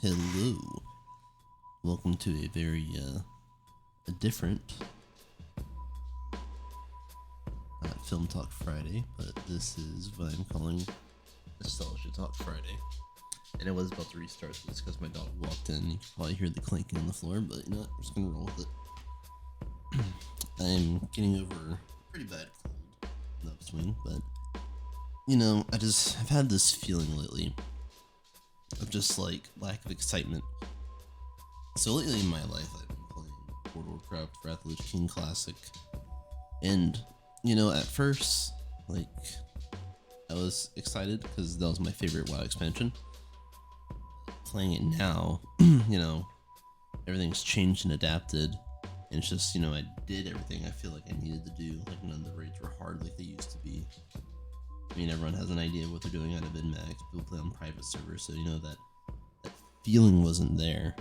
Hello. Welcome to a very a different Film Talk Friday, but this is what I'm calling Nostalgia Talk Friday. And I was about to restart this because my dog walked in. You can probably hear the clanking on the floor, but you know what? I'm just gonna roll with it. I'm getting over a pretty bad cold in the upswing, but you know, I've had this feeling lately of just like lack of excitement. So lately in my life, I've been playing World of Warcraft, Wrath of the Lich King Classic, and you know, at first, like, I was excited because that was my favorite WoW expansion. Playing it now, you know, everything's changed and adapted, and it's just, you know, I did everything I feel like I needed to do. Like, none of the raids were hard like they used to be. I mean, everyone has an idea of what they're doing out of min-max. People play on private servers, so you know that feeling wasn't there.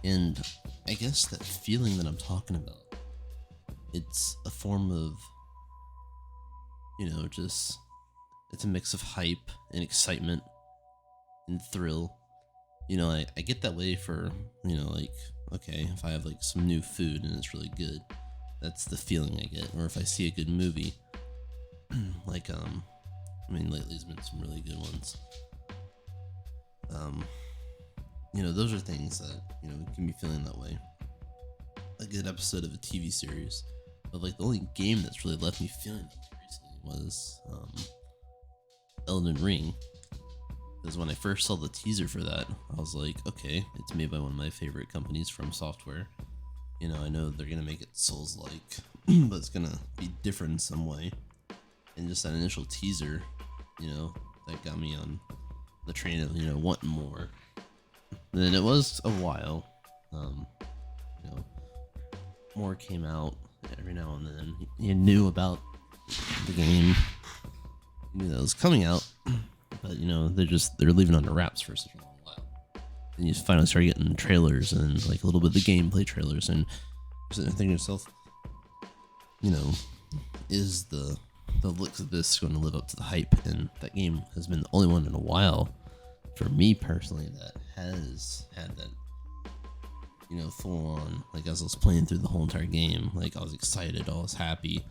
And I guess that feeling that I'm talking about, it's a form of, you know, just, it's a mix of hype and excitement and thrill. You know, I get that way for, you know, like, okay, if I have like some new food and it's really good, that's the feeling I get. Or if I see a good movie, like, I mean, lately there's been some really good ones. You know, those are things that, you know, can be feeling that way. A good episode of a TV series, but like the only game that's really left me feeling that way recently was Elden Ring. Because when I first saw the teaser for that, I was like, okay, it's made by one of my favorite companies, From Software. You know, I know they're gonna make it Souls-like, but it's gonna be different in some way. And just that initial teaser, you know, that got me on the train of, you know, wanting more. And then it was a while, you know, more came out every now and then. You knew about the game, you knew that it was coming out, but you know, they're leaving under wraps for such a long while. And you finally start getting trailers and like a little bit of the gameplay trailers, and you're sitting there thinking to yourself, you know, is the looks of this going to live up to the hype? And that game has been the only one in a while, for me personally, that has had that, you know, full on, like, as I was playing through the whole entire game, like, I was excited, I was happy.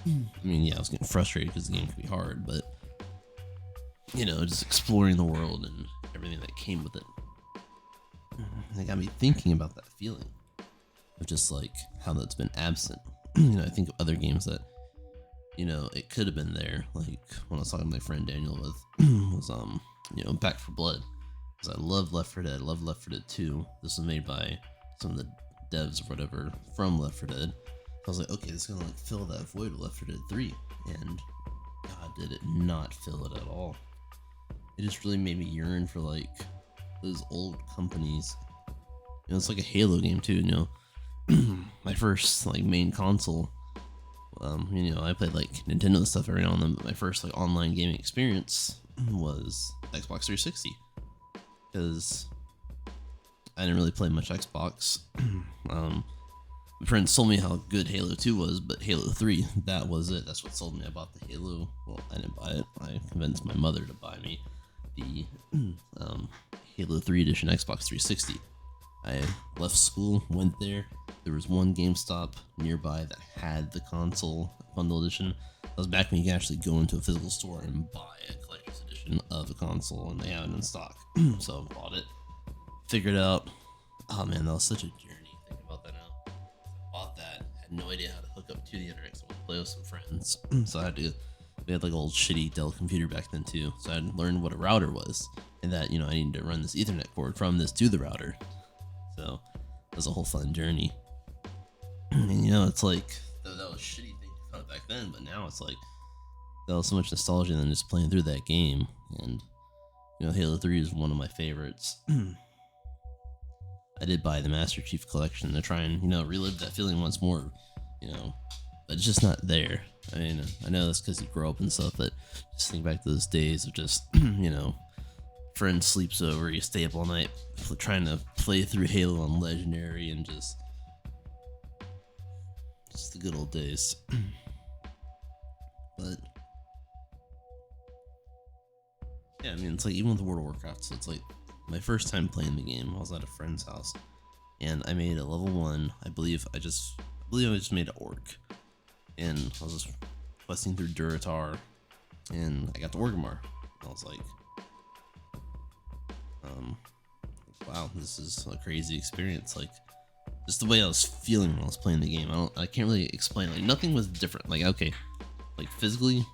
I mean, yeah, I was getting frustrated because the game could be hard, but, you know, just exploring the world and everything that came with it. It got me thinking about that feeling of just, like, how that's been absent. You know, I think of other games that, you know, it could have been there, like, when I was talking to my friend Daniel was, you know, Back 4 Blood. Because I love Left 4 Dead. I love Left 4 Dead 2. This was made by some of the devs or whatever from Left 4 Dead. I was like, okay, this is gonna like fill that void of Left 4 Dead 3, and God, did it not fill it at all. It just really made me yearn for like those old companies. You know, it's like a Halo game too. You know, my first like main console. You know, I played like Nintendo and stuff every now and then, but my first like online gaming experience was Xbox 360. Because I didn't really play much Xbox. My friends told me how good Halo 2 was, but Halo 3, that was it. That's what sold me. I bought the Halo. Well, I didn't buy it. I convinced my mother to buy me the Halo 3 edition Xbox 360. I left school, went there. There was one GameStop nearby that had the console bundle edition. That was back when you could actually go into a physical store and buy a collector's edition of a console, and they had it in stock. So I bought it, figured it out. Oh man, that was such a journey. Think about that now. I bought that, had no idea how to hook up to the internet, so I wanted to play with some friends. So I had to, we had like an old shitty Dell computer back then too. So I had to learn what a router was, and that, you know, I needed to run this Ethernet cord from this to the router. So it was a whole fun journey. And you know, it's like, that was shitty thing about it back then, but now it's like, that was so much nostalgia than just playing through that game. And you know, Halo 3 is one of my favorites. I did buy the Master Chief Collection to try and, you know, relive that feeling once more, you know, but it's just not there. I mean, I know that's because you grow up and stuff, but just think back to those days of just, you know, friend sleeps over, you stay up all night trying to play through Halo on Legendary, and just the good old days. But yeah, I mean, it's like even with World of Warcraft, so it's like my first time playing the game, I was at a friend's house, and I made a level 1. I believe I just made an orc, and I was just questing through Duratar, and I got to Orgrimmar. I was like, um, wow, this is a crazy experience. Like, just the way I was feeling when I was playing the game. I can't really explain. Like, nothing was different. Like, okay, like physically,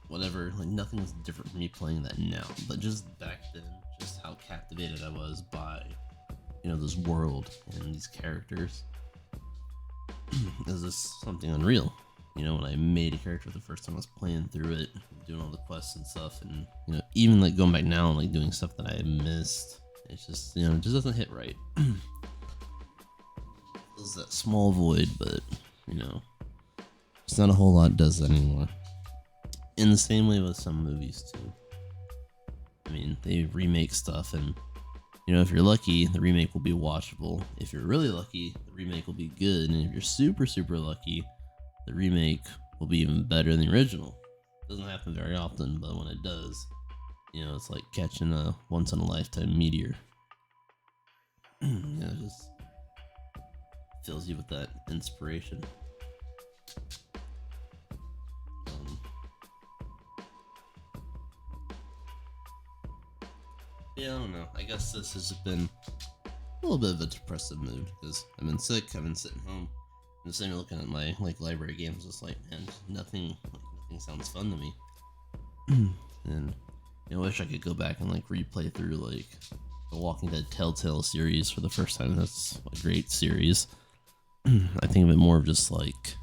whatever. Like, nothing was different from me playing that now. But just back then, just how captivated I was by, this world and these characters. Is this something unreal? When I made a character the first time, I was playing through it, doing all the quests and stuff, and even like going back now and like doing stuff that I had missed. It's just it just doesn't hit right. There's that small void, but it's not a whole lot does that anymore. In the same way with some movies too. I mean, they remake stuff, and if you're lucky, the remake will be watchable. If you're really lucky, the remake will be good, and if you're super, super lucky, the remake will be even better than the original. Doesn't happen very often, but when it does, it's like catching a once-in-a-lifetime meteor. It just fills you with that inspiration. Yeah, I don't know. I guess this has been a little bit of a depressive mood because I've been sick. I've been sitting home, and sitting looking at my library games. Just like, man, nothing sounds fun to me. And I wish I could go back and like replay through like the Walking Dead Telltale series for the first time. That's a great series. I think of it more of just like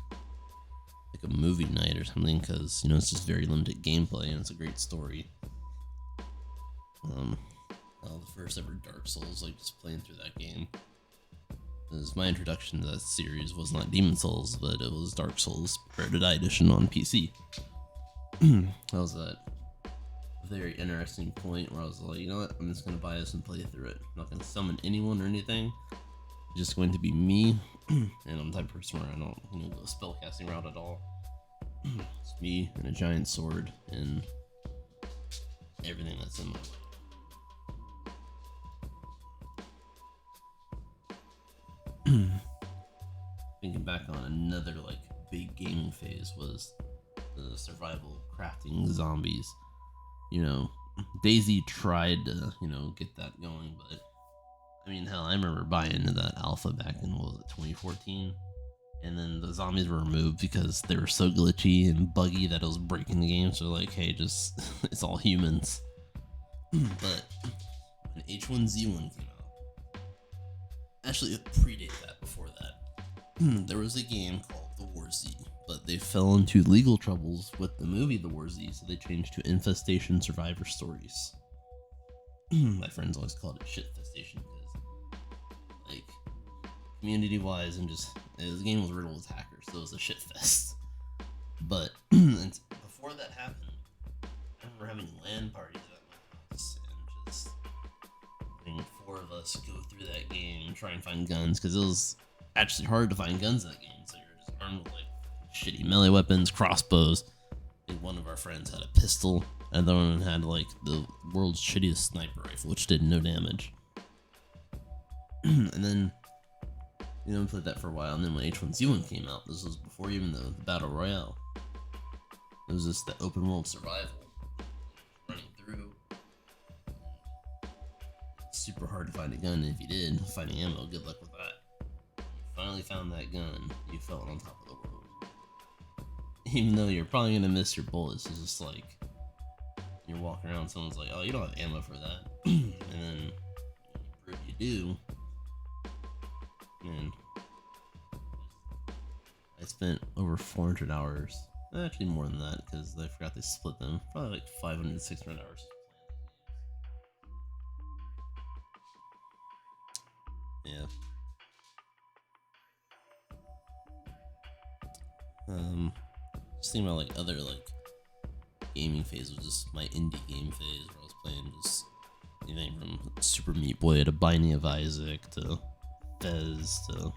a movie night or something because it's just very limited gameplay and it's a great story. The first ever Dark Souls, like just playing through that game. Because my introduction to that series was not Demon Souls, but it was Dark Souls Prepare to Die Edition on PC. That was that very interesting point where I was like, you know what, I'm just gonna buy this and play through it. I'm not gonna summon anyone or anything. It's just going to be me, and I'm the type of person where I don't, go spellcasting route at all. It's me and a giant sword and everything that's in my way. Thinking back on another like big gaming phase was the survival crafting zombies. Daisy tried to get that going, but I mean, hell, I remember buying into that alpha back in 2014, and then the zombies were removed because they were so glitchy and buggy that it was breaking the game. So like, hey, just it's all humans. But when H1Z1 came out, actually it predated that. Before that, there was a game called The War Z, but they fell into legal troubles with the movie The War Z, so they changed to Infestation Survivor Stories. My friends always called it Shitfestation because, like, community-wise and just the game was riddled with hackers, so it was a shitfest. But before that happened, I remember having LAN parties at my house and just having 4 of us go through that game and try and find guns because it was actually hard to find guns in that game. So you're just armed with like shitty melee weapons, crossbows. I think one of our friends had a pistol, and the other one had like the world's shittiest sniper rifle, which did no damage. And then we played that for a while, and then when H1Z1 came out, this was before even the Battle Royale. It was just the open world survival. Running through. It's super hard to find a gun, and if you did, finding ammo, good luck with that. When you finally found that gun, you felt on top of the world. Even though you're probably gonna miss your bullets, it's just like you're walking around, someone's like, oh, you don't have ammo for that. And then when you do, man, I spent over 400 hours, actually more than that, because I forgot they split them, probably like 500 to 600 hours playing those games. Yeah. Just thinking about like other like gaming phase was just my indie game phase where I was playing just anything from Super Meat Boy to Binding of Isaac to Fez to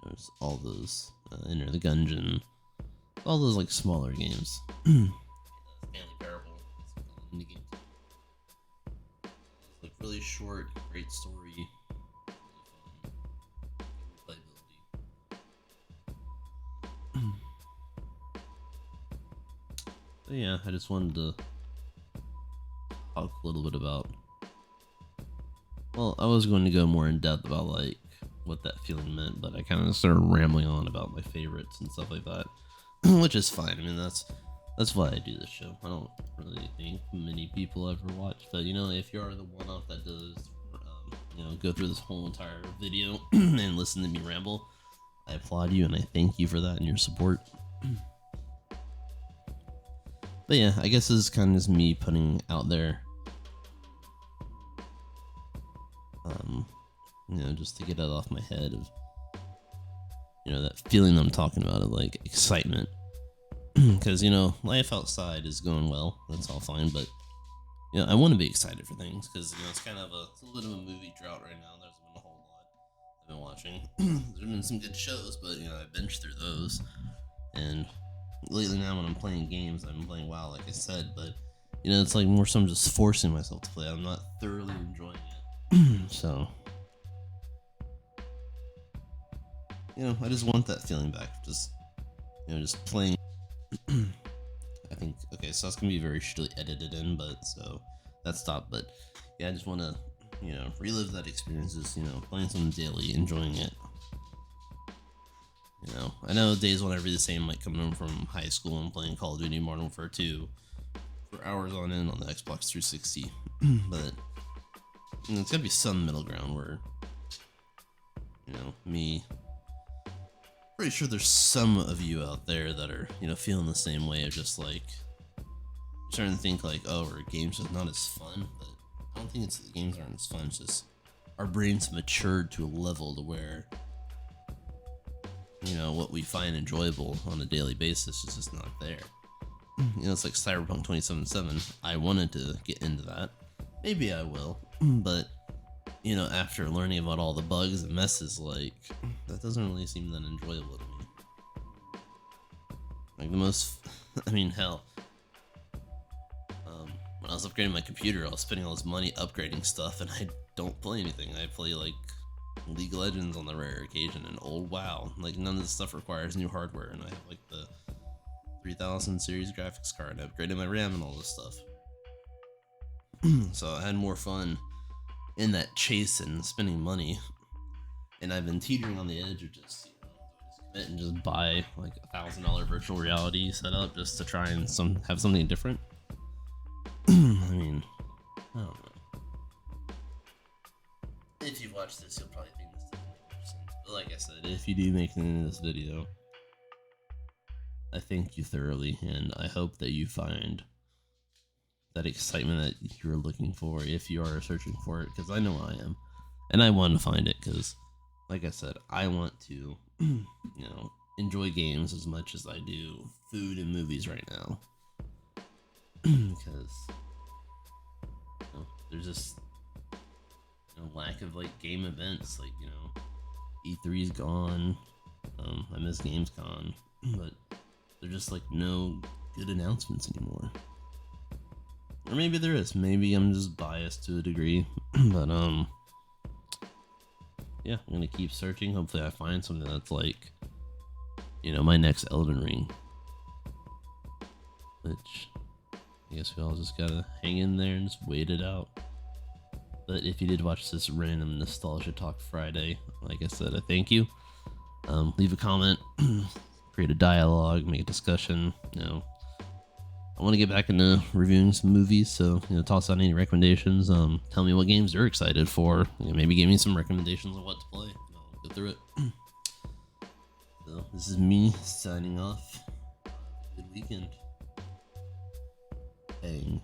there's all those Enter the Gungeon, all those like smaller games. Family Parable, indie games. It's like really short, great story, really fun, replayability. But yeah, I just wanted to talk a little bit about. Well, I was going to go more in depth about like what that feeling meant, but I kind of started rambling on about my favorites and stuff like that, which is fine. I mean, that's why I do this show. I don't really think many people ever watch, but you know, if you are the one-off that does, go through this whole entire video and listen to me ramble, I applaud you and I thank you for that and your support. But yeah, I guess this is kind of just me putting out there, just to get it off my head of, that feeling I'm talking about of like excitement. Because, life outside is going well. That's all fine. But, I want to be excited for things because, it's kind of it's a little bit of a movie drought right now. There's been a whole lot I've been watching. There's been some good shows, but, I binged through those. And lately now when I'm playing games, I've been playing WoW, like I said. But, it's like more so I'm just forcing myself to play. I'm not thoroughly enjoying it. So, I just want that feeling back. Just playing. I think, okay, so that's gonna be very shittily edited in, but so that stopped. But yeah, I just want to, relive that experience. Just, playing something daily, enjoying it. I know days won't ever be the same, like coming home from high school and playing Call of Duty Modern Warfare 2 for hours on end on the Xbox 360. But it's gotta be some middle ground where, me. Pretty sure there's some of you out there that are, feeling the same way of just like starting to think like, oh, our games just not as fun. But I don't think it's the games aren't as fun. It's just our brains matured to a level to where, what we find enjoyable on a daily basis is just not there. It's like Cyberpunk 2077. I wanted to get into that. Maybe I will, but after learning about all the bugs and messes, like, that doesn't really seem that enjoyable to me. Like, the most, I mean, hell, when I was upgrading my computer, I was spending all this money upgrading stuff, and I don't play anything. I play, like, League of Legends on the rare occasion, and old WoW. Like, none of this stuff requires new hardware, and I have, like, the 3000 series graphics card, and I upgraded my RAM and all this stuff. So I had more fun in that chase and spending money, and I've been teetering on the edge of just commit and just buy like $1,000 virtual reality setup just to try and have something different. I mean, I don't know. If you've watched this, you'll probably think this doesn't make much sense. But like I said, if you do make it into this video, I thank you thoroughly, and I hope that you find that excitement that you're looking for if you are searching for it, because I know I am, and I want to find it because, like I said, I want to, enjoy games as much as I do food and movies right now, because there's just lack of like game events, like E3's gone, I miss Gamescom, but there's just like no good announcements anymore. Or maybe there is. Maybe I'm just biased to a degree. But, yeah, I'm going to keep searching. Hopefully I find something that's like, my next Elden Ring. Which, I guess we all just gotta hang in there and just wait it out. But if you did watch this random Nostalgia Talk Friday, like I said, I thank you. Leave a comment, create a dialogue, make a discussion, I want to get back into reviewing some movies, so toss out any recommendations. Tell me what games you're excited for. Maybe give me some recommendations on what to play, and I'll go through it. So this is me signing off. Good weekend. Bang.